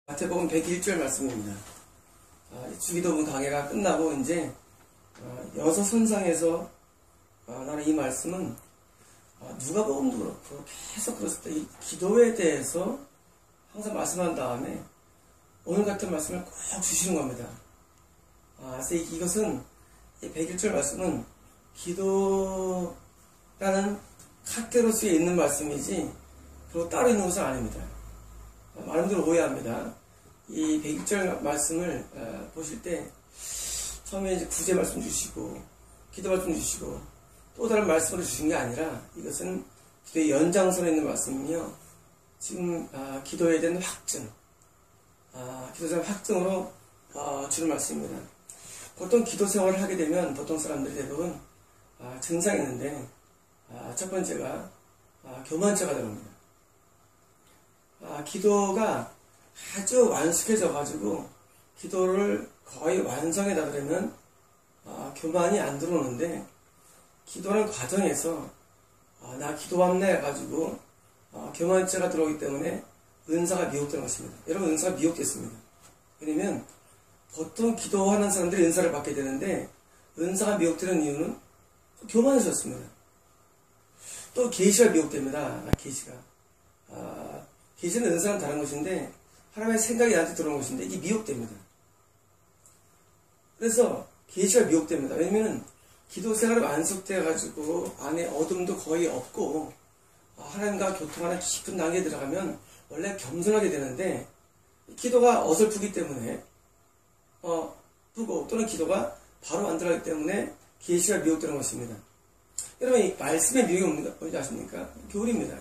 마태복음 101절 말씀입니다. 주기도문 강해가 끝나고 이제 여섯 선상에서 나는 이 말씀은 누가복음도 그렇고 계속 그랬을 때 이 기도에 대해서 항상 말씀한 다음에 오늘 같은 말씀을 꼭 주시는 겁니다. 그래서 이것은 이 101절 말씀은 기도라는 카테고리에 있는 말씀이지 그리고 따로 있는 것은 아닙니다. 많은 분들 오해합니다. 이 101절 말씀을 보실 때 처음에 이제 구제 말씀 주시고 기도 말씀 주시고 또 다른 말씀으로 주신 게 아니라 이것은 기도의 연장선에 있는 말씀이며 지금 기도에 대한 확증, 기도에 대한 확증으로 주는 말씀입니다. 보통 기도 생활을 하게 되면 보통 사람들이 대부분 증상이 있는데 첫 번째가 교만죄가 들어옵니다. 기도가 아주 완숙해져 가지고 기도를 거의 완성에 다다르면 교만이 안 들어오는데 기도하는 과정에서 나 기도 왔네 해가지고 교만죄가 들어오기 때문에 은사가 미혹되는 것입니다. 여러분 은사가 미혹됐습니다. 왜냐면 보통 기도하는 사람들이 은사를 받게 되는데 은사가 미혹되는 이유는 교만해졌습니다. 또 계시가 미혹됩니다. 계시는 은사는 다른 것인데 하나님의 생각이 나한테 들어오는 것인데 이게 미혹됩니다. 그래서 계시가 미혹됩니다. 왜냐면 기도 생활이 완숙돼 가지고 안에 어둠도 거의 없고 하나님과 교통하는 깊은 단계에 들어가면 원래 겸손하게 되는데 기도가 어설프기 때문에 쁘고 또는 기도가 바로 안 들어가기 때문에 계시가 미혹되는 것입니다. 여러분 이 말씀의 미혹이 뭔지 아십니까? 교리입니다.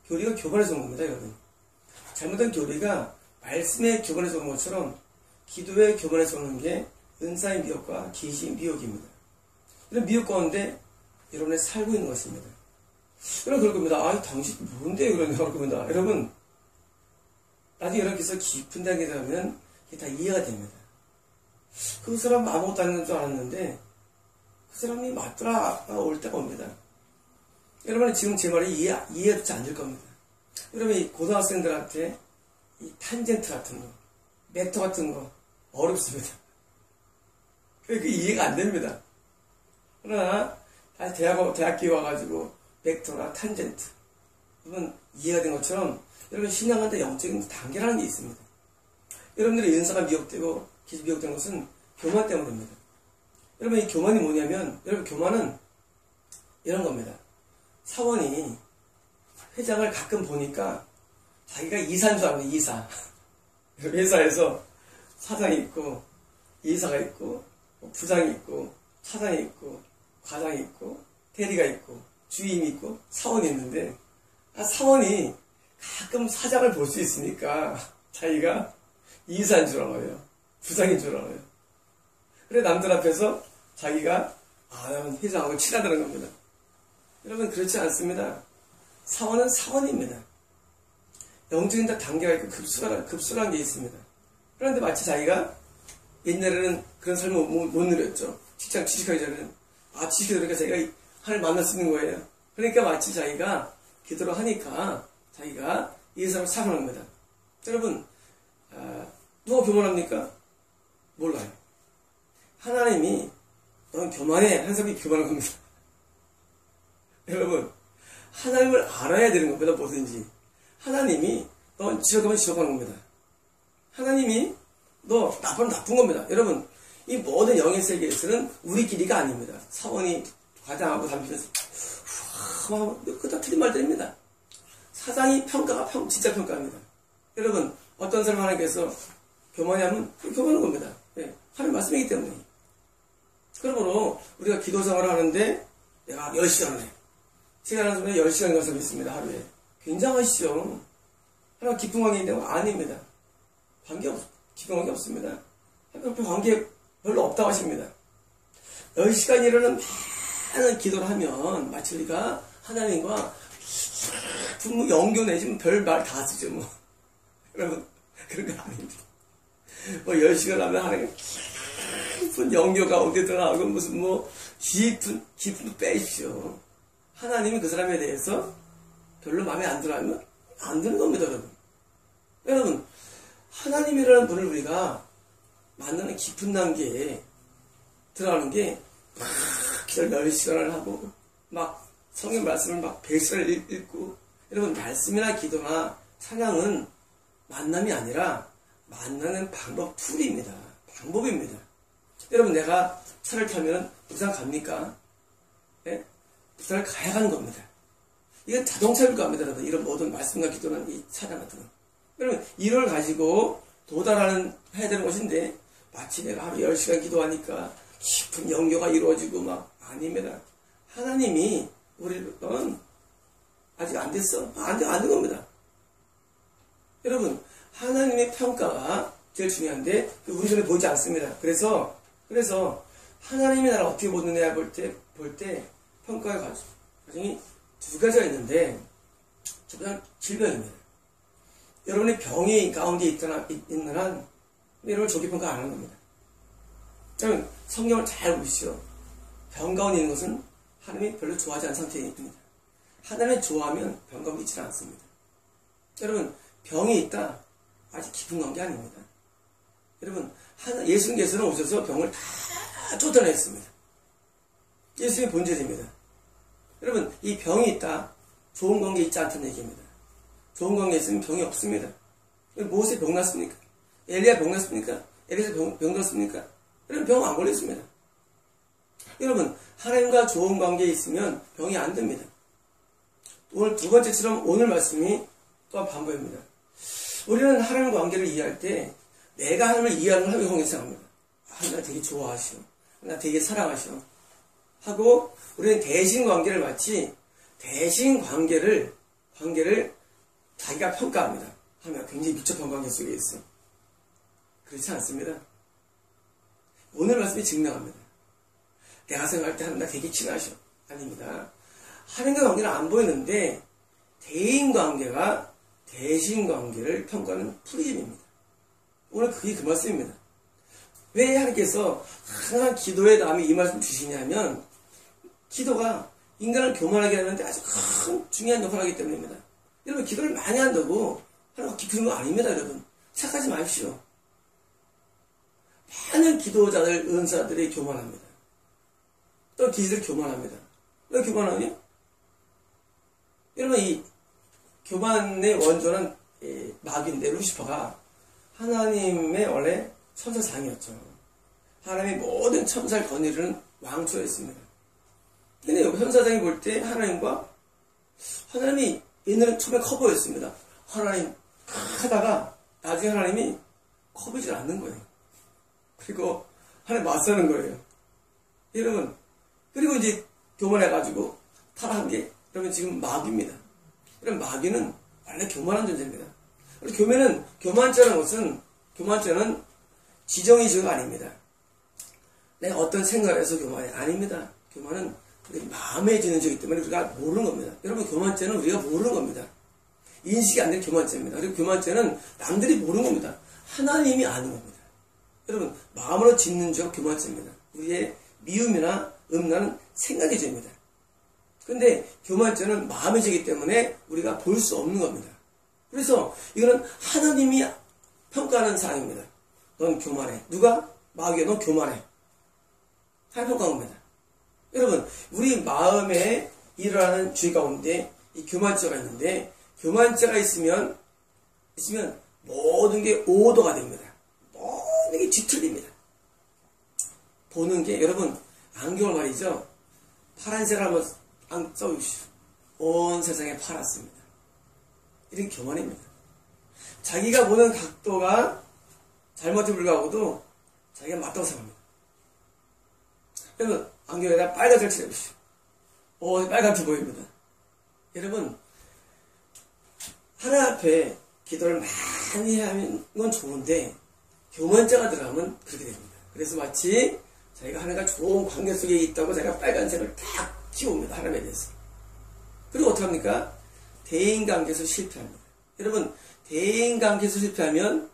교리가 교만에서 온 겁니다. 여러분 잘못된 교리가 말씀의 교만에서 오는 것처럼 기도의 교만에서 오는 게 은사의 미혹과 계시의 미혹입니다. 이런 미혹 가운데 여러분이 살고 있는 것입니다. 여러분 그럴 겁니다. 당신 뭔데 그러냐 그럴 겁니다. 여러분 나중에 여러분께서 깊은 단계에 들어가면 이게 다 이해가 됩니다. 그 사람 아무것도 안 했는 줄 알았는데 그 사람이 맞더라 올 때가 옵니다. 여러분은 지금 제 말이 이해가 잘 안 될 겁니다. 여러분 이 고등학생들한테 이 탄젠트 같은 거, 벡터 같은 거 어렵습니다. 그게 이해가 안 됩니다. 그러나 다시 대학교에 와가지고 벡터나 탄젠트 여러분 이해가 된 것처럼 여러분 신앙한테 영적인 단계라는 게 있습니다. 여러분들의 은사가 미혹되고 기도 미혹된 것은 교만 때문입니다. 여러분 이 교만이 뭐냐면 여러분 교만은 이런 겁니다. 사원이 회장을 가끔 보니까 자기가 이사인 줄 압니다. 이사. 회사에서 사장이 있고 이사가 있고 부장이 있고 차장이 있고 과장이 있고 대리가 있고 주임이 있고 사원이 있는데 사원이 가끔 사장을 볼 수 있으니까 자기가 이사인 줄 알아요. 부장인 줄 알아요. 그래 남들 앞에서 자기가 회장하고 친하다는 겁니다. 여러분 그렇지 않습니다. 사원은 사원입니다. 영적인 단계가 있고 급수라는 게 있습니다. 그런데 마치 자기가 옛날에는 그런 삶을 못 누렸죠. 직장 취직하기 전에는 취직이 되니까 자기가 하나님 만날 수 있는 거예요. 그러니까 마치 자기가 기도를 하니까 자기가 이 사람을 사랑합니다. 여러분 누가 교만합니까? 몰라요. 하나님이 넌 교만해 한 사람이 교만한 겁니다. 여러분 하나님을 알아야 되는 겁니다. 뭐든지 하나님이 너 지옥하면 지옥하는 겁니다. 하나님이 너 나쁜 겁니다. 여러분 이 모든 영의 세계에서는 우리끼리가 아닙니다. 사원이 과장하고 담비면서 그다 틀린 말들입니다. 사장이 진짜 평가합니다. 여러분 어떤 사람 하나님께서 교만하면 교만한 겁니다. 하나님 말씀이기 때문에. 그러므로 우리가 기도 생활을 하는데 내가 10시간을 해. 제가 하는 순간에 10시간 연습이 있습니다. 하루에. 굉장하시죠. 하나 기쁜 관계인데 아닙니다. 기쁜 관계 없습니다. 관계 별로 없다고 하십니다. 10시간 일하는 많은 기도를 하면 마치 우리가 하나님과 영교 내지면 별말 다 쓰죠. 여러분 그런 거 아닙니다. 10시간 하면 하나님 깊은 영교 가운데 들어가고 무슨 깊은 빼십시오. 하나님이 그 사람에 대해서 별로 마음에 안 들어하면 안 되는 겁니다. 여러분 하나님이라는 분을 우리가 만나는 깊은 단계에 들어가는 게 막 기도 10시간을 하고 막 성경 말씀을 막 100시간을 읽고 여러분 말씀이나 기도나 찬양은 만남이 아니라 만나는 방법 툴입니다. 방법입니다. 여러분 내가 차를 타면 부산 갑니까? 예? 부산을 가야 하는 겁니다. 이건 자동차일 겁니다. 여러분 이런 모든 말씀과 기도는 이 찬양 같은 거. 여러분 이걸 가지고 해야 되는 것인데 마치 내가 하루 10시간 기도하니까 깊은 영교가 이루어지고 막 아닙니다. 하나님이 우리는 아직 안 됐어. 안 된 겁니다. 여러분 하나님의 평가가 제일 중요한데 우리 눈에 보이지 않습니다. 그래서 하나님의 나라를 어떻게 보느냐 볼 때 평가의 과정이 두 가지가 있는데 첫 번째는 질병입니다. 여러분이 병이 가운데 있는 한 여러분 조기 평가 안 하는 겁니다. 여러분 성경을 잘 보시죠. 병 가운데 있는 것은 하나님이 별로 좋아하지 않은 상태입니다. 하나님이 좋아하면 병 가운데 있지는 않습니다. 여러분 병이 있다 아직 깊은 관계 아닙니다. 여러분 예수님께서는 오셔서 병을 다 쫓아냈습니다. 예수님의 본질입니다. 여러분 이 병이 있다 좋은 관계 있지 않다는 얘기입니다. 좋은 관계 있으면 병이 없습니다. 모세 병 났습니까? 엘리야 병 났습니까? 엘리사 병 났습니까? 여러분 병 안 걸렸습니다. 여러분 하나님과 좋은 관계에 있으면 병이 안 듭니다. 오늘 두 번째처럼 오늘 말씀이 또한 반복입니다. 우리는 하나님과 관계를 이해할 때 내가 하나님을 이해하는 걸 하나님의 생각합니다. 하나님 나 되게 좋아하시오. 나 되게 사랑하시오. 하고 우리는 대신 관계를 마치 대신 관계를 자기가 평가합니다. 하나님과 굉장히 밀접한 관계 속에 있어. 그렇지 않습니다. 오늘 말씀이 증명합니다. 내가 생각할 때 하나님 나 되게 친하셔. 아닙니다. 하나님과 관계는 안 보이는데 대인관계가 대신관계를 평가하는 프리즘입니다. 오늘 그게 그 말씀입니다. 왜 하나님께서 항상 기도에 남이 이 말씀 주시냐면 기도가 인간을 교만하게 하는데 아주 큰 중요한 역할을 하기 때문입니다. 여러분 기도를 많이 한다고 하나님과 깊은 거 아닙니다. 여러분 착하지 마십시오. 많은 기도자들, 은사들이 교만합니다. 또 기지들 교만합니다. 왜 교만하냐? 여러분 이 교만의 원조는 마귀인데 루시퍼가 하나님의 원래 천사장이었죠. 하나님의 모든 천사를 거느리는 왕초였습니다. 근데 여기 천사장이 볼 때 하나님이 얘는 처음에 커 보였습니다. 하나님 하다가 나중에 하나님이 커 보이질 않는 거예요. 그리고 하나님 맞서는 거예요. 여러분 그리고 이제 교만해가지고 타락한 게 여러분 지금 마귀입니다. 여러분 마귀는 원래 교만한 존재입니다. 교만죄는 지정의 죄가 아닙니다. 내가 어떤 생각을 해서 교만해? 아닙니다. 교만은 우리 마음에 드는 죄이기 때문에 우리가 모르는 겁니다. 여러분 교만죄는 우리가 모르는 겁니다. 인식이 안 되는 교만죄입니다. 그리고 교만죄는 남들이 모르는 겁니다. 하나님이 아는 겁니다. 여러분 마음으로 짓는 죄가 교만죄입니다. 우리의 미움이나 음란은 생각의 죄입니다. 근데 교만죄는 마음의 죄이기 때문에 우리가 볼 수 없는 겁니다. 그래서 이거는 하나님이 평가하는 사항입니다. 넌 교만해. 누가? 마귀가 넌 교만해. 하나님 평가한 겁니다. 여러분 우리 마음에 일어나는 죄 가운데 이 교만죄가 있는데 교만죄가 있으면 모든 게 오도가 됩니다. 모든 게 뒤틀립니다. 보는 게 여러분 안경을 말이죠. 파란색을 한번 써주십시오. 온 세상에 파랗습니다. 이런 교만입니다. 자기가 보는 각도가 잘못에 불구하고도 자기가 맞다고 생각합니다. 여러분 안경에다 빨간색을 칠해보십시오. 빨갛게 보입니다. 여러분 하나님 앞에 기도를 많이 하는 건 좋은데 교만죄가 들어가면 그렇게 됩니다. 그래서 마치 자기가 하나님과 좋은 관계 속에 있다고 자기가 빨간색을 딱 키웁니다. 하나님에 대해서. 그리고 어떻게 합니까? 대인관계에서 실패합니다. 여러분 대인관계에서 실패하면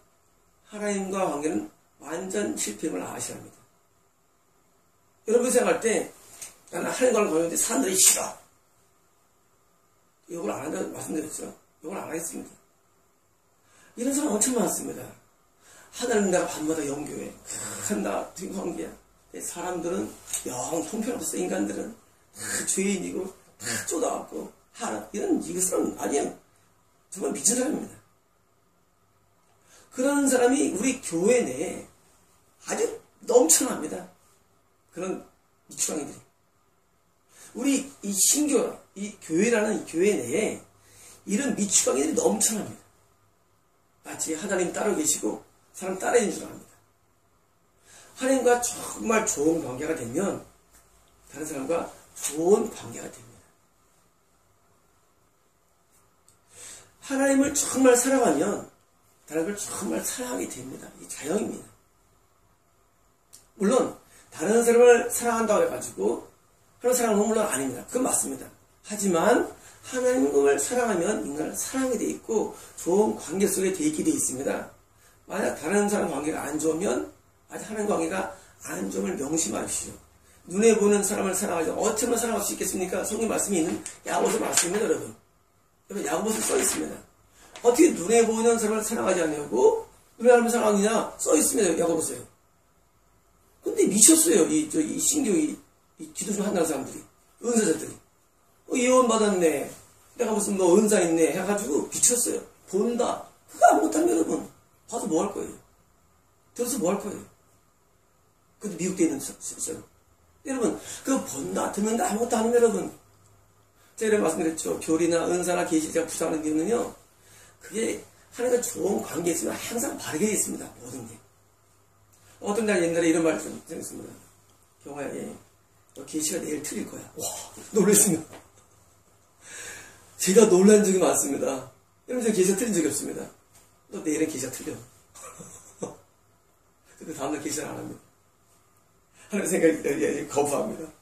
하나님과 관계는 완전 실패임을 아셔야 합니다. 여러분 생각할 때 나는 하나님과 관계인데 사람들이 싫어. 욕을 안 한다고 말씀드렸죠. 욕을 안 하겠습니다. 이런 사람 엄청 많습니다. 하나님 나라 밤마다 영교회. 한다, 지금 관계야. 사람들은 영 형편없어. 인간들은 다 죄인이고, 다 쫓아왔고, 이런 사람 아니야. 정말 미친 사람입니다. 그런 사람이 우리 교회 내에 아주 넘쳐납니다. 그런 미추광이들이. 우리 이 신교, 이 교회라는 이 교회 내에 이런 미추광이들이 넘쳐납니다. 마치 하나님 따로 계시고 사람 따라 있는 줄 압니다. 하나님과 정말 좋은 관계가 되면 다른 사람과 좋은 관계가 됩니다. 하나님을 정말 사랑하면 다른 걸 정말 사랑하게 됩니다. 이 자연입니다. 물론 다른 사람을 사랑한다고 해가지고 하나님 사랑하는 건 물론 아닙니다. 그건 맞습니다. 하지만 하나님을 사랑하면 인간을 사랑하게 돼 있고 좋은 관계 속에 돼 있게 돼 있습니다. 만약 다른 사람 관계가 안 좋으면 아직 하나님 관계가 안 좋음을 명심하십시오. 눈에 보는 사람을 사랑하지 어쩌면 사랑할 수 있겠습니까? 성경 말씀이 있는 야고보서 말씀입니다, 여러분. 여러분 야고보서 써 있습니다. 어떻게 눈에 보이는 사람을 사랑하지 않냐고 눈에 보는 사랑하느냐 써 있습니다. 야고보서요. 근데 미쳤어요. 이 신교 이 기도 좀 한다는 사람들이 은사자들이 예언 받았네. 내가 무슨 뭐 은사 있네 해가지고 미쳤어요. 본다. 그거 아무것도 안 해요, 여러분. 봐서 뭐 할 거예요? 들어서 뭐 할 거예요? 근데 미국에 있는 사람. 여러분, 그거 본다, 듣는다, 아무것도 안 하면 여러분. 제가 이런 말씀드렸죠. 교리나 은사나 계시 제가 부정하는 이유는요. 그게 하나님과 좋은 관계에 있으면 항상 바르게 되어 있습니다. 모든 게. 어떤 날 옛날에 이런 말을 좀 생겼습니다. 경화야, 너 계시가 내일 틀릴 거야. 와, 놀랐습니다. 제가 놀란 적이 많습니다. 여러분, 제가 계시가 틀린 적이 없습니다. 너 내일은 계시가 틀려. 그 다음날 계시를 안 합니다. 하는 생각이 거부합니다.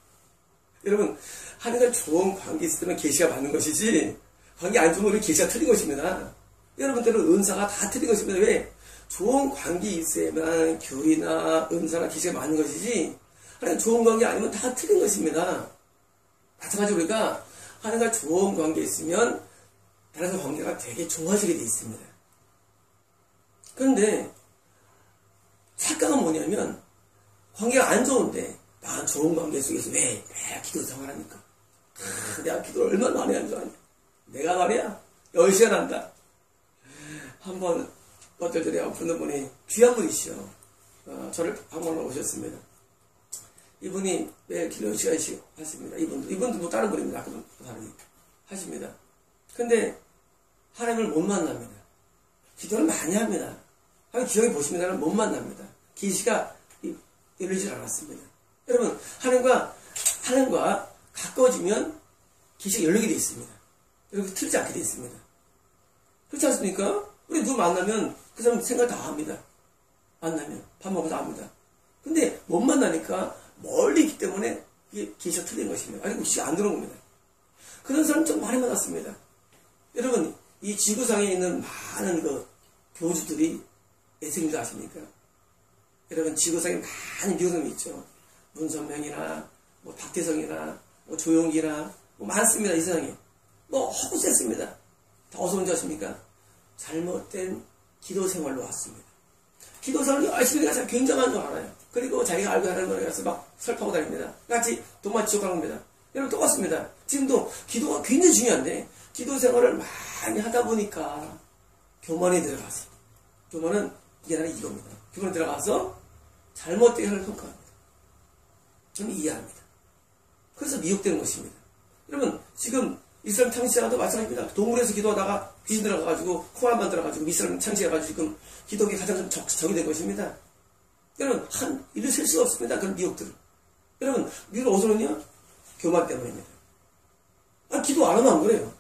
여러분, 하나님과 좋은 관계 있을 때는 계시가 받는 것이지, 관계 안 좋으면 계시가 틀린 것입니다. 여러분들은 은사가 다 틀린 것입니다. 왜? 좋은 관계 있어야만 교리나 은사나 계시가 맞는 것이지, 하나님 좋은 관계 아니면 다 틀린 것입니다. 마찬가지로 우리가 하나님과 좋은 관계 있으면 다른 사람 관계가 되게 좋아지게 되어 있습니다. 그런데 착각은 뭐냐면 관계가 안 좋은데 난 좋은 관계 속에서 왜 기도 생활하니까 내가 기도를 얼마나 많이 하는 줄 아냐. 내가 말이야 10시간 한다. 한번 어떨 때 내가 부르는 분이 귀한 분이시죠. 저를 방문하러 오셨습니다. 이분이 매일 기도 10시간씩 하십니다. 이분도 뭐 다른 분입니다. 아까도 다르게 하십니다. 근데 하나님을 못 만납니다. 기도를 많이 합니다. 하나님 기억해 보시면 못 만납니다. 계시가 열리질 않았습니다. 여러분, 하나님과 가까워지면 계시가 열리게 되어 있습니다. 여러분, 틀리지 않게 되어 있습니다. 그렇지 않습니까? 우리 누구 만나면 그 사람 생각 다 합니다. 만나면 밥 먹어도 합니다. 근데 못 만나니까 멀리 있기 때문에 이게 계시가 틀린 것입니다. 아니, 계시가 안 들어온 겁니다. 그런 사람 좀 많이 만났습니다. 여러분, 이 지구상에 있는 많은 교주들이 예수님도 아십니까? 여러분, 지구상에 많은 교수님이 있죠. 문선명이나, 박태성이나, 조용기나, 많습니다, 이 세상에. 허구했습니다. 다 어디서 온지 아십니까? 잘못된 기도 생활로 왔습니다. 기도 생활을 열심히 가서 굉장한 줄 알아요. 그리고 자기가 알고 하는 거에 가서 막 설파하고 다닙니다. 같이 동만 지옥 가는 겁니다. 여러분, 똑같습니다. 지금도 기도가 굉장히 중요한데, 기도 생활을 많이 하다 보니까 교만에 들어가서, 교만은 이게 나는 이겁니다. 교만에 들어가서 잘못되게 하는 평가합니다. 저는 이해합니다. 그래서 미혹되는 것입니다. 여러분, 지금 이스라엘 창시자도 마찬가지입니다. 동굴에서 기도하다가 귀신 들어가가지고 코라만 들어가지고 이스라엘 창시자가지고 지금 기도가 가장 적이 된 것입니다. 여러분, 이를 셀 수가 없습니다. 그런 미혹들을. 여러분, 미혹을 어디서 오냐? 교만 때문입니다. 기도 안 하면 안 그래요.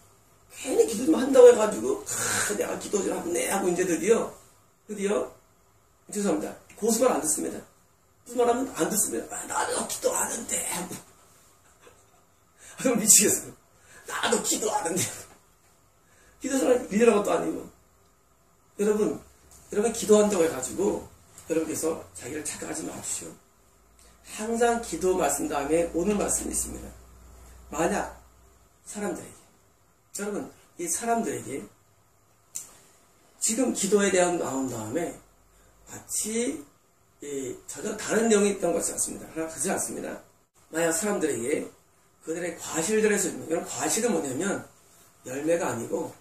괜히 기도 좀 한다고 해가지고 내가 기도 좀 하네 하고 이제 드디어 죄송합니다. 고수말 안 듣습니다. 무슨 말 하면 안 듣습니다. 나도 기도 안 하는데 하고 그럼 미치겠어요. 나도 기도 안 하는데 기도 생활 1년 한 것도 아니고 여러분 기도한다고 해가지고 여러분께서 자기를 착각하지 마십시오. 항상 기도 말씀 다음에 오늘 말씀이 있습니다. 만약 사람들에게 여러분, 이 사람들에게 지금 기도에 대한 나온 다음에 마치 전혀 다른 내용이 있던 것 같습니다. 그러나 그렇지 않습니다. 만약 사람들에게 그들의 과실들을 써주면, 이런 과실은 뭐냐면 열매가 아니고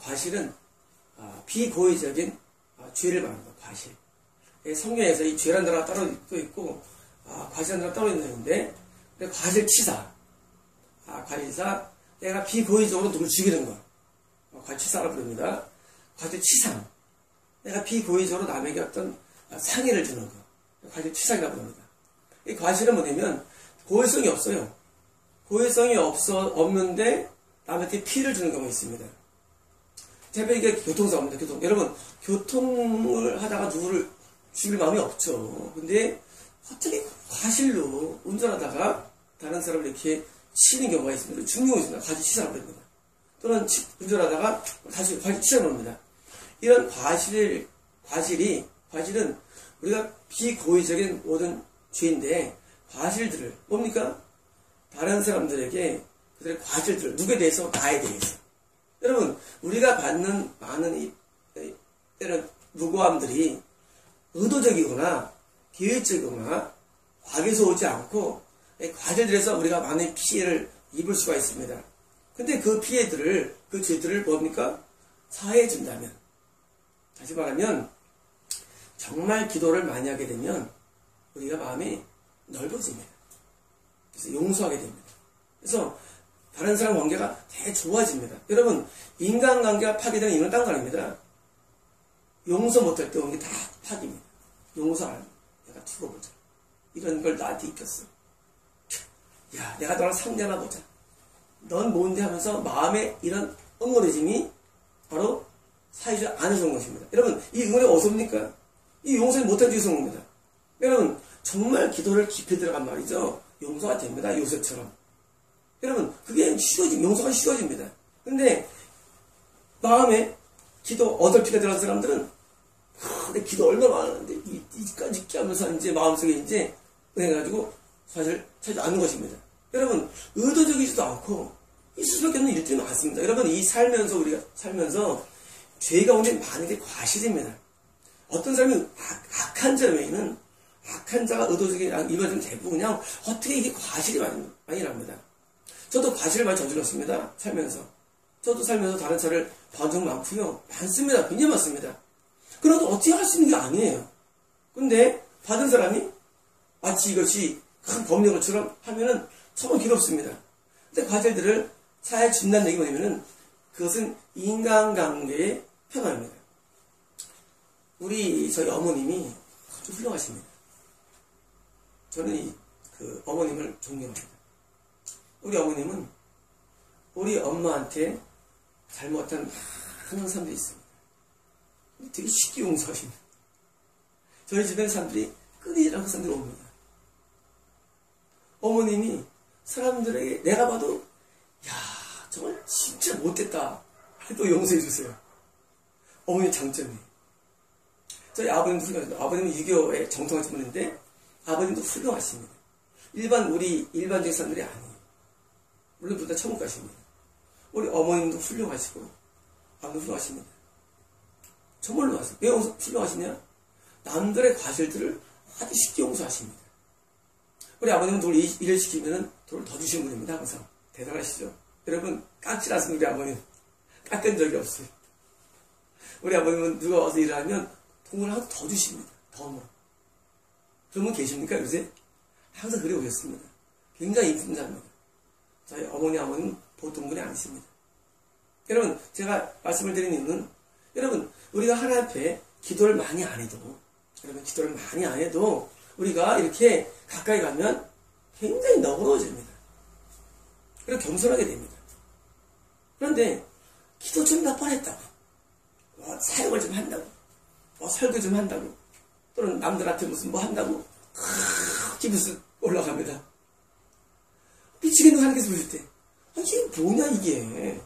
과실은 비고의적인 죄를 말합니다. 과실. 성경에서 이 죄란 단어가 따로 또 있고 과실이라는 단어가 따로 있는데 과실치사. 과실치사, 내가 비고의적으로 누굴 죽이는 거. 과실치사라고 부릅니다. 과실치상. 내가 비고의적으로 남에게 어떤 상해를 주는 거. 과실치상이라고 부릅니다. 이 과실은 뭐냐면 고의성이 없어요. 고의성이 없는데 남한테 피해를 주는 경우가 있습니다. 대부분 이게 교통사고입니다. 여러분, 교통을 하다가 누구를 죽일 마음이 없죠. 근데 어떻게 과실로 운전하다가 다른 사람을 이렇게 치는 경우가 있습니다. 죽는 경우가 있습니다. 과실치사라고 합니다. 또는 운전하다가 다시 과실치사라고 합니다. 이런 과실은 우리가 비고의적인 모든 죄인데, 과실들을 뭡니까? 다른 사람들에게 그들의 과실들을, 누구에 대해서? 나에 대해서. 여러분, 우리가 받는 많은 이런 무고함들이 의도적이거나 계획적이거나 과거에서 오지 않고 과실들에서 우리가 많은 피해를 입을 수가 있습니다. 근데 그 피해들을, 그 죄들을 뭡니까? 사해해 준다면, 다시 말하면 정말 기도를 많이 하게 되면 우리가 마음이 넓어집니다. 그래서 용서하게 됩니다. 그래서 다른 사람 관계가 되게 좋아집니다. 여러분, 인간관계가 파괴되는 이유는 딴 거 아닙니다. 용서 못할 때 오는 게 다 파괴입니다. 용서하는 내가 두고 보자. 이런 걸 나한테 익혔어. 야, 내가 너랑 상대하나 보자. 넌 뭔데 하면서 마음에 이런 응어리짐이 바로 사회주의 안에서 온 것입니다. 여러분, 이 응어리 어디서 옵니까? 이 용서를 못한 뒤에서 온 겁니다. 여러분, 정말 기도를 깊이 들어간 말이죠. 용서가 됩니다. 요셉처럼. 여러분, 그게 용서가 쉬워집니다. 근데 마음에 기도 어설프게 들어간 사람들은 내 기도 얼마나 많은데 이까지 있게 하면서 이제 마음속에 이제 해가지고 사실 찾지 않는 것입니다. 여러분, 의도적이지도 않고 있을 수밖에 없는 일들이 많습니다. 여러분, 우리가 살면서 죄가 오는 많은 게 과실입니다. 어떤 사람이 악한 자 외에는, 악한 자가 의도적인 이번에는 대부분 그냥 어떻게 이게 과실이 많이 납니다. 저도 과실을 많이 저질렀습니다. 살면서. 저도 살면서 다른 차를 봐준 적 많고요. 많습니다. 굉장히 많습니다. 그래도 어떻게 할 수 있는 게 아니에요. 근데 받은 사람이 마치 이것이 큰 법령처럼 하면은 정말 괴롭습니다. 근데 과실들을 사회에 준다는 얘기 뭐냐면은 그것은 인간관계의 평화입니다. 저희 어머님이 아주 훌륭하십니다. 저는 그 어머님을 존경합니다. 우리 어머님은 우리 엄마한테 잘못한 많은 사람들이 있습니다. 되게 쉽게 용서하십니다. 저희 주변 사람들이 끊이지 않고 사람들이 옵니다. 어머님이 사람들에게 내가 봐도 야, 정말 진짜 못됐다 해도 용서해 주세요. 어머니의 장점이. 저희 아버님도 훌륭하십니다. 아버님은 유교의 정통하신 분인데 아버님도 훌륭하십니다. 일반적인 사람들이 아니에요. 물론 둘 다 천국 가십니다. 우리 어머님도 훌륭하시고 아버님도 훌륭하십니다. 정말로 훌륭하세요. 왜 훌륭하시냐? 남들의 과실들을 아주 쉽게 용서하십니다. 우리 아버님은 돌 일을 시키면 돌을 더 주시는 분입니다. 항상. 대단하시죠? 여러분, 깎지 않습니다. 우리 아버님. 깎은 적이 없어요. 우리 아버님은 누가 와서 일을 하면 돈을 하나 더 주십니다. 더 뭐. 그런 분 계십니까, 요새? 항상 그래 오셨습니다. 굉장히 이쁜 자입니다. 저희 아버님은 보통 분이 아니십니다. 여러분, 제가 말씀을 드린 이유는, 여러분, 우리가 하나님 앞에 기도를 많이 안 해도, 우리가 이렇게 가까이 가면 굉장히 너그러워집니다. 그리고 겸손하게 됩니다. 그런데, 기도 좀 몇 번 했다고, 사역을 좀 한다고, 설교 좀 한다고, 또는 남들한테 무슨 뭐 한다고, 기분이 올라갑니다. 미치겠는 하나님께서 보실 때, 이게 뭐냐, 이게.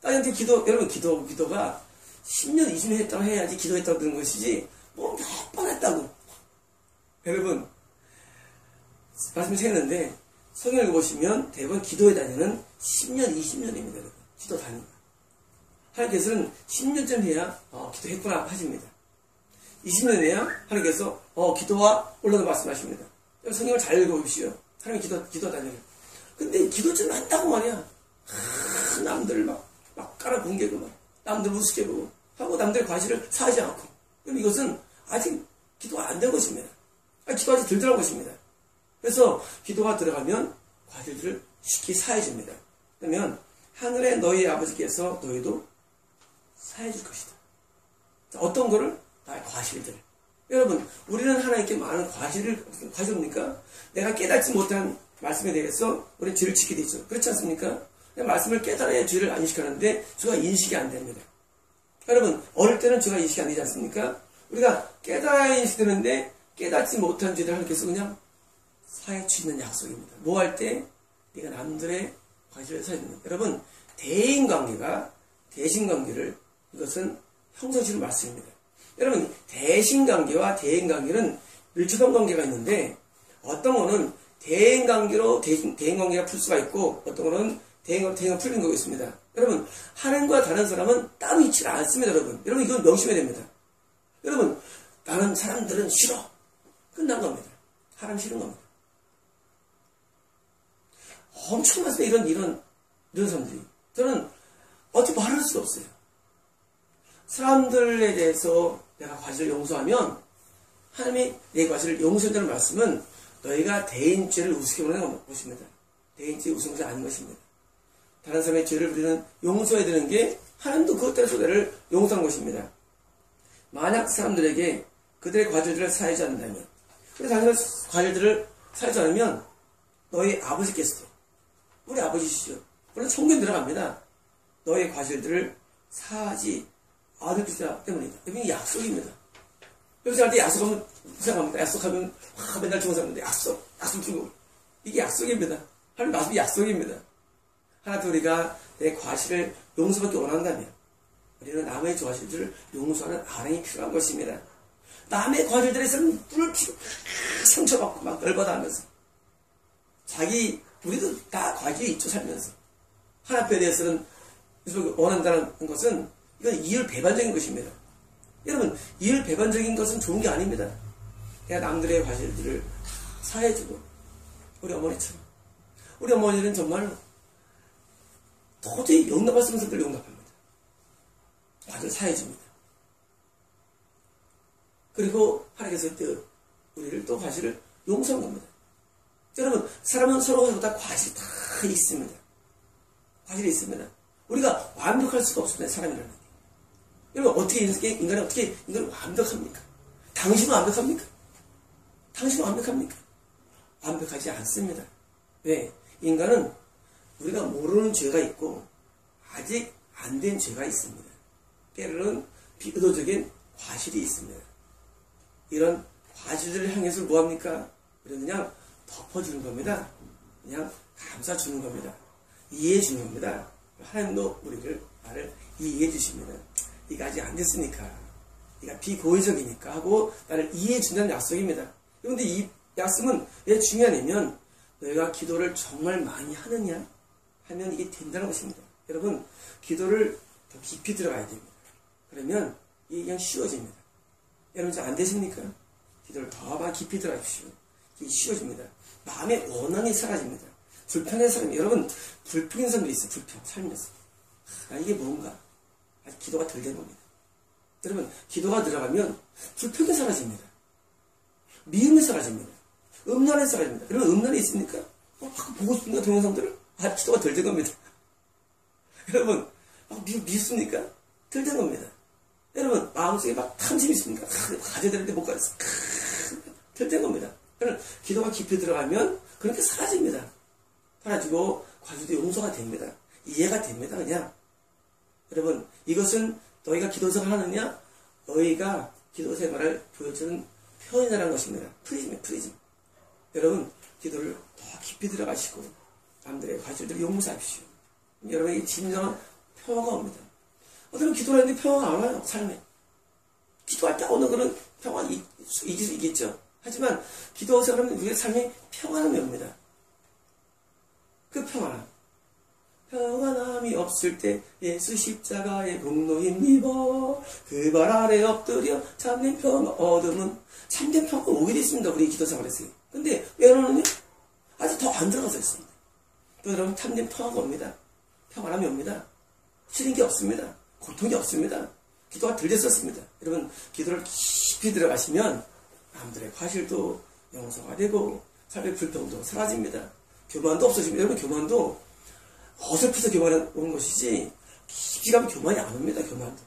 딸한테 여러분, 기도가 10년, 20년 했다고 해야지 기도했다고 되는 것이지, 뭐 몇 번 했다고. 여러분, 말씀을 했는데, 성경을 보시면 대부분 기도에 다니는 10년, 20년입니다, 여러분. 기도 다니는. 하나님께서는 10년쯤 해야, 기도했구나 하십니다. 20년 내야 하나님께서 기도와 언론을 말씀하십니다. 성경을 잘 읽어보십시오. 하나님이 기도하다니요. 근데 기도 좀 한다고 말이야. 남들 막 깔아 붕괴고 막 남들 우습게 보고 하고 남들 과실을 사하지 않고. 그럼 이것은 아직 기도가 안 된 것입니다. 기도가 아직 덜 들어간 것입니다. 그래서 기도가 들어가면 과실들을 쉽게 사해줍니다. 그러면 하늘의 너희 아버지께서 너희도 사해줄 것이다. 어떤 거를? 나의 과실들. 여러분, 우리는 하나님께 많은 과실을 옵니까? 내가 깨닫지 못한 말씀에 대해서 우리는 죄를 짓게 되죠. 그렇지 않습니까? 말씀을 깨달아야 죄를 안 인식하는데 죄가 인식이 안 됩니다. 여러분, 어릴 때는 죄가 인식이 안 되지 않습니까? 우리가 깨달아야 인식되는데 깨닫지 못한 죄를 하나님께서 그냥 사해 주시는 약속입니다. 뭐 할 때? 네가 남들의 과실을 사해 주는. 여러분, 대인관계가 대신관계를 이것은 형성시키는 말씀입니다. 여러분, 대신관계와 대인관계는 밀접한 관계가 있는데 어떤 거는 대인관계로 대인관계가 풀 수가 있고 어떤 거는 대인관계가 풀리는 거가 있습니다. 여러분, 하나님과 다른 사람은 따로 있지를 않습니다. 여러분 이건 명심해야 됩니다. 여러분, 나는 사람들은 싫어. 끝난 겁니다. 하나님 싫은 겁니다. 엄청 많습니다. 이런 사람들이. 저는 어떻게 말할 수가 없어요. 사람들에 대해서 내가 과실을 용서하면 하나님이 내 과실을 용서한다는 말씀은 너희가 대인죄를 우습게 보는 것입니다. 대인죄 우스운 것이 아닌 것입니다. 다른 사람의 죄를 우리는 용서해야 되는 게 하나님도 그것 따라서 나를 용서한 것입니다. 만약 사람들에게 그들의 과실들을 사하지 않는다면, 그래서 당신의 과실들을 사하지 않으면 너희 아버지께서도, 우리 아버지시죠. 물론 성경 들어갑니다. 너희 과실들을 사하지 않을 것이다 때문이다. 이게 약속입니다. 여러분 할 때 약속하면 이상합니다. 약속하면 맨날 좋은 사람인데 약속 주고 이게 약속입니다. 하나님 말씀이 약속입니다. 하나도 우리가 내 과실을 용서받기 원한다면 우리는 남의 과실들을 용서하는 아랑이 필요한 것입니다. 남의 과실들에서는 뿔을 피고 상처받고 막 열받아 하면서 우리도 다 과실이 있죠. 살면서 하나님에 대해서는 원한다는 것은 이건 이율배반적인 것입니다. 여러분, 이율배반적인 것은 좋은 게 아닙니다. 내가 남들의 과실들을 사해주고 우리 어머니처럼. 우리 어머니는 정말 도저히 용납할 수 없는 것들을 용납합니다. 과실 사해줍니다. 그리고 하나님께서 우리를 또 과실을 용서한 겁니다. 여러분, 사람은 서로가 다 과실이 다 있습니다. 과실이 있습니다. 우리가 완벽할 수가 없습니다. 사람이라는 게. 여러분, 인간이 어떻게 완벽합니까? 당신은 완벽합니까? 당신은 완벽합니까? 완벽하지 않습니다. 왜? 인간은 우리가 모르는 죄가 있고 아직 안 된 죄가 있습니다. 때로는 비의도적인 과실이 있습니다. 이런 과실들을 향해서 뭐합니까? 우리는 그냥 덮어주는 겁니다. 그냥 감싸주는 겁니다. 이해해주는 겁니다. 하나님도 나를 이해해 주십니다. 네가 아직 안 됐으니까, 네가 비고의적이니까 하고 나를 이해해 준다는 약속입니다. 그런데 이 약속은 왜 중요하냐면 너희가 기도를 정말 많이 하느냐 하면 이게 된다는 것입니다. 여러분, 기도를 더 깊이 들어가야 됩니다. 그러면 이게 그냥 쉬워집니다. 여러분, 잘 안 되십니까? 기도를 더 많이 깊이 들어가십시오. 이게 쉬워집니다. 마음의 원한이 사라집니다. 불평의 사람이, 여러분, 불평의 사람들이 있어요. 불평, 살면서. 이게 뭔가? 아직 기도가 덜 된 겁니다. 여러분, 기도가 들어가면 불평이 사라집니다. 미움이 사라집니다. 음란이 사라집니다. 여러분, 음란이 있습니까? 보고 싶습니까? 동영상들을? 기도가 덜 된 겁니다. 여러분, 미웠습니까? 덜 된 겁니다. 여러분, 마음속에 탐심이 있습니까? 가져야 되는데 못 가졌어. 덜 된 겁니다. 여러분, 기도가 깊이 들어가면 그렇게 사라집니다. 사라지고 과실도 용서가 됩니다. 이해가 됩니다. 그냥. 여러분, 이것은 너희가 기도 생활을 하느냐? 너희가 기도 생활을 보여주는 표현이라는 것입니다. 프리즘. 여러분, 기도를 더 깊이 들어가시고 남들의 과실들을 용서하십시오. 여러분에게 진정한 평화가 옵니다. 어떤 기도를 하는데 평화가 안 와요. 삶에. 기도할 때 어느 그런 평화가 있겠죠. 하지만 기도 생활하면 우리의 삶에 평안함이 옵니다. 그 평안함. 평안함이 없을 때 예수 십자가의 공로 힘입어 그 발 아래 엎드려 참된 평화 얻으면 참된 평화가 오게 돼 있습니다. 우리 기도 생활에서요. 근데 왜 그러느냐? 아직 더 안 들어가서 있습니다. 또 여러분 참된 평화가 옵니다. 평안함이 옵니다. 싫은 게 없습니다. 고통이 없습니다. 기도가 덜 됐었습니다. 여러분 기도를 깊이 들어가시면 남들의 과실도 용서가 되고 삶의 불평도 사라집니다. 교만도 없어집니다. 여러분 교만도 어설프서 교만이 오는 것이지 깊이 가면 교만이 안 옵니다. 교만도.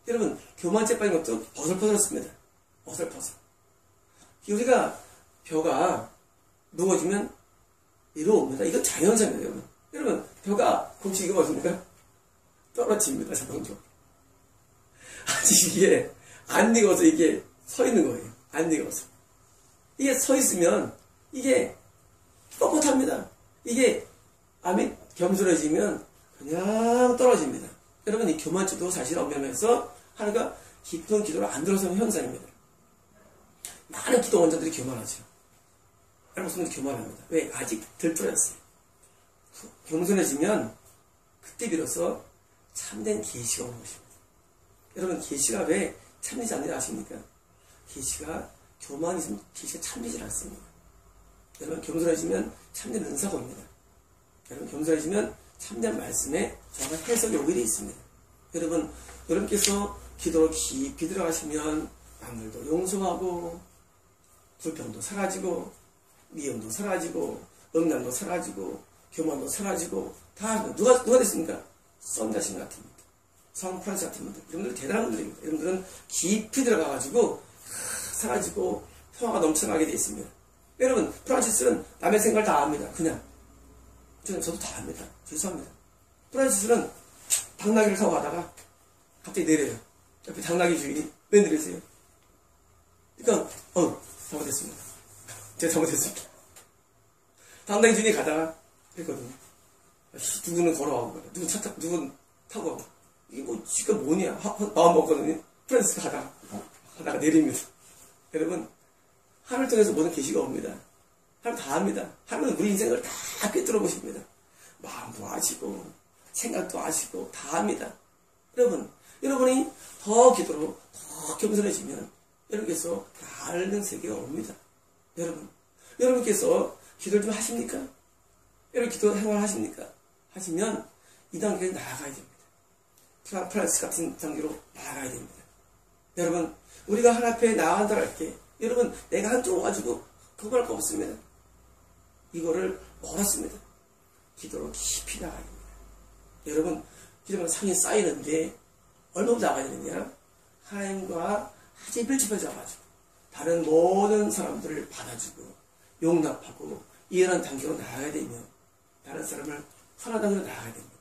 여러분 교만죄 빠진 것도 어설퍼졌습니다. 어설퍼서. 우리가 벼가 누워지면 이러옵니다. 이건 자연사입니다. 여러분. 여러분 벼가 혹시 이거 맞습니까? 떨어집니다. 자동적으로. 아직 이게 안 익어서 이게 서 있는 거예요. 안 익어서. 이게 서 있으면 이게 뻣뻣합니다. 이게 암이 겸손해지면 그냥 떨어집니다. 여러분 이 교만죄도 사실 엄연해서 하나가 깊은 기도를 안 들어서는 현상입니다. 많은 기도 원자들이 교만하죠. 여러분 손들이 교만합니다. 왜? 아직 덜 풀어졌어요. 겸손해지면 그때 비로소 참된 계시가 오는 것입니다. 여러분 계시가 왜 참되지 않는지 아십니까? 계시가 교만이 있으면 계시가 참되지 않습니다. 여러분 겸손해지면 참된 은사가 옵니다. 여러분 겸손해지면 참된 말씀에 정확한 해석이 오게 되어 있습니다. 여러분께서 기도로 깊이 들어가시면 남들도 용서하고 불평도 사라지고 미움도 사라지고 음란도 사라지고 교만도 사라지고 다 누가 됐습니까? 썬다신 같은 분들, 성 프란스 같은 분들, 여러분들 대단한 분들입니다. 여러분들은 깊이 들어가가지고 사라지고 평화가 넘쳐나게 되어 있습니다. 여러분 프란시스는 남의 생각을 다 압니다. 그냥 저도 다 압니다. 죄송합니다. 프란시스는 당나귀를 타고 가다가 갑자기 내려요. 옆에 당나귀 주인이 왜 내리세요? 그러니까 잘못했습니다. 제가 잘못했습니다. 당나귀 주인이 가다가 그랬거든요. 누구는 걸어가고 누구는 타고 가고 이게 뭐 지금 뭐냐 마음 먹거든요. 프란시스가 가다가 내립니다. 여러분 하늘 통해서 모든 계시가 옵니다. 하나님 다 합니다. 하나님은 우리 인생을 다 꿰뚫어 보십니다. 마음도 아시고 생각도 아시고 다 합니다. 여러분이 더 기도로 더 겸손해지면 여러분께서 다른 세계가 옵니다. 여러분께서 기도를 좀 하십니까? 여러분 기도 생활 하십니까? 하시면 이 단계에 나아가야 됩니다. 프란스 같은 단계로 나아가야 됩니다. 여러분 우리가 하나님 앞에 나아간다 할 때 여러분 내가 한쪽 가지고 그거 할 거 없습니다. 이거를 멀었습니다. 기도로 깊이 나가야 됩니다. 여러분 기도만 상이 쌓이는데 얼마나 나가야 되느냐? 하나님과 아주 밀접해져가지고 다른 모든 사람들을 받아주고 용납하고 이해하는 단계로 나아가야 되며 다른 사람을 선한 단계로 나아가야 됩니다.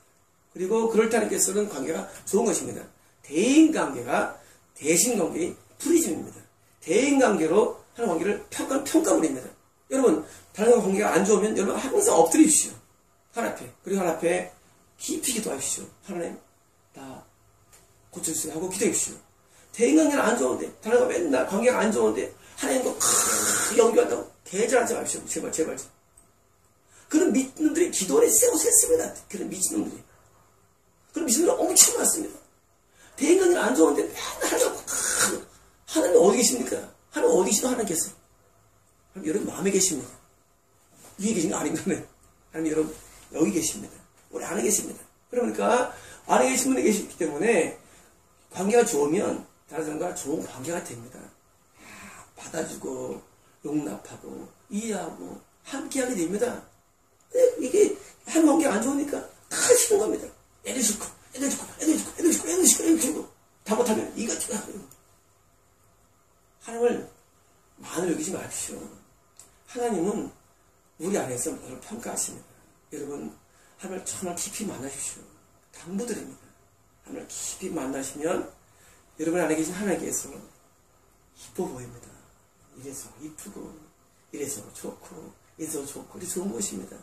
그리고 그럴 때 하나님께서는 관계가 좋은 것입니다. 대인관계가 대신관계의 프리즘입니다. 대인관계로 하는 관계를 평가물입니다. 여러분 다른 관계가 안 좋으면 여러분 항상 엎드리십시오. 하나님 앞에. 그리고 하나님 앞에 깊이 기도하십시오. 하나님 나 고쳐주세요 하고 기도하십시오. 대인관계는 안 좋은데 다른 거 맨날 관계가 안 좋은데 하나님과 연결한다고 개절하지 마십시오. 제발. 그런 미친놈들이 기도를 세고 샜습니다. 그런 미친놈들이. 그런 미친놈들이 엄청 많습니다. 대인관계는 안 좋은데 맨날 하나님 어디 계십니까? 하나님 어디 계시도 하나님께서. 하나님 여러분 마음에 계십니다. 위에 계신 거 아닌가? 하나님 여러분 여기 계십니다. 우리 안에 계십니다. 그러니까 안에 계신 분이 계시기 때문에 관계가 좋으면 다른 사람과 좋은 관계가 됩니다. 받아주고 용납하고 이해하고 함께하게 됩니다. 이게 한 관계가 안 좋으니까 다 싫은 겁니다. 애들 싫고 다 못하면 이거 하나님을 많이 여기지 마십시오. 하나님은 우리 안에서 너를 평가하십니다. 여러분 하나님을 정말 깊이 만나십시오. 당부드립니다. 하나님을 깊이 만나시면 여러분 안에 계신 하나님께서 이뻐 보입니다. 이래서 이쁘고 이래서 좋고 이래서 좋고 이래서 좋은 것입니다.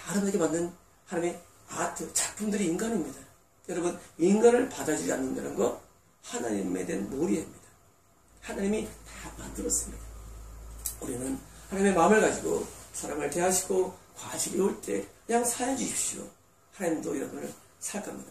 하나님에게 만든 하나님의 아트 작품들이 인간입니다. 여러분 인간을 받아주지 않는다는 거 하나님에 대한 몰이입니다. 하나님이 다 만들었습니다. 우리는 하나님의 마음을 가지고 사람을 대하시고 과실이 올 때 그냥 사해 주십시오. 하나님도 여러분을 살 겁니다.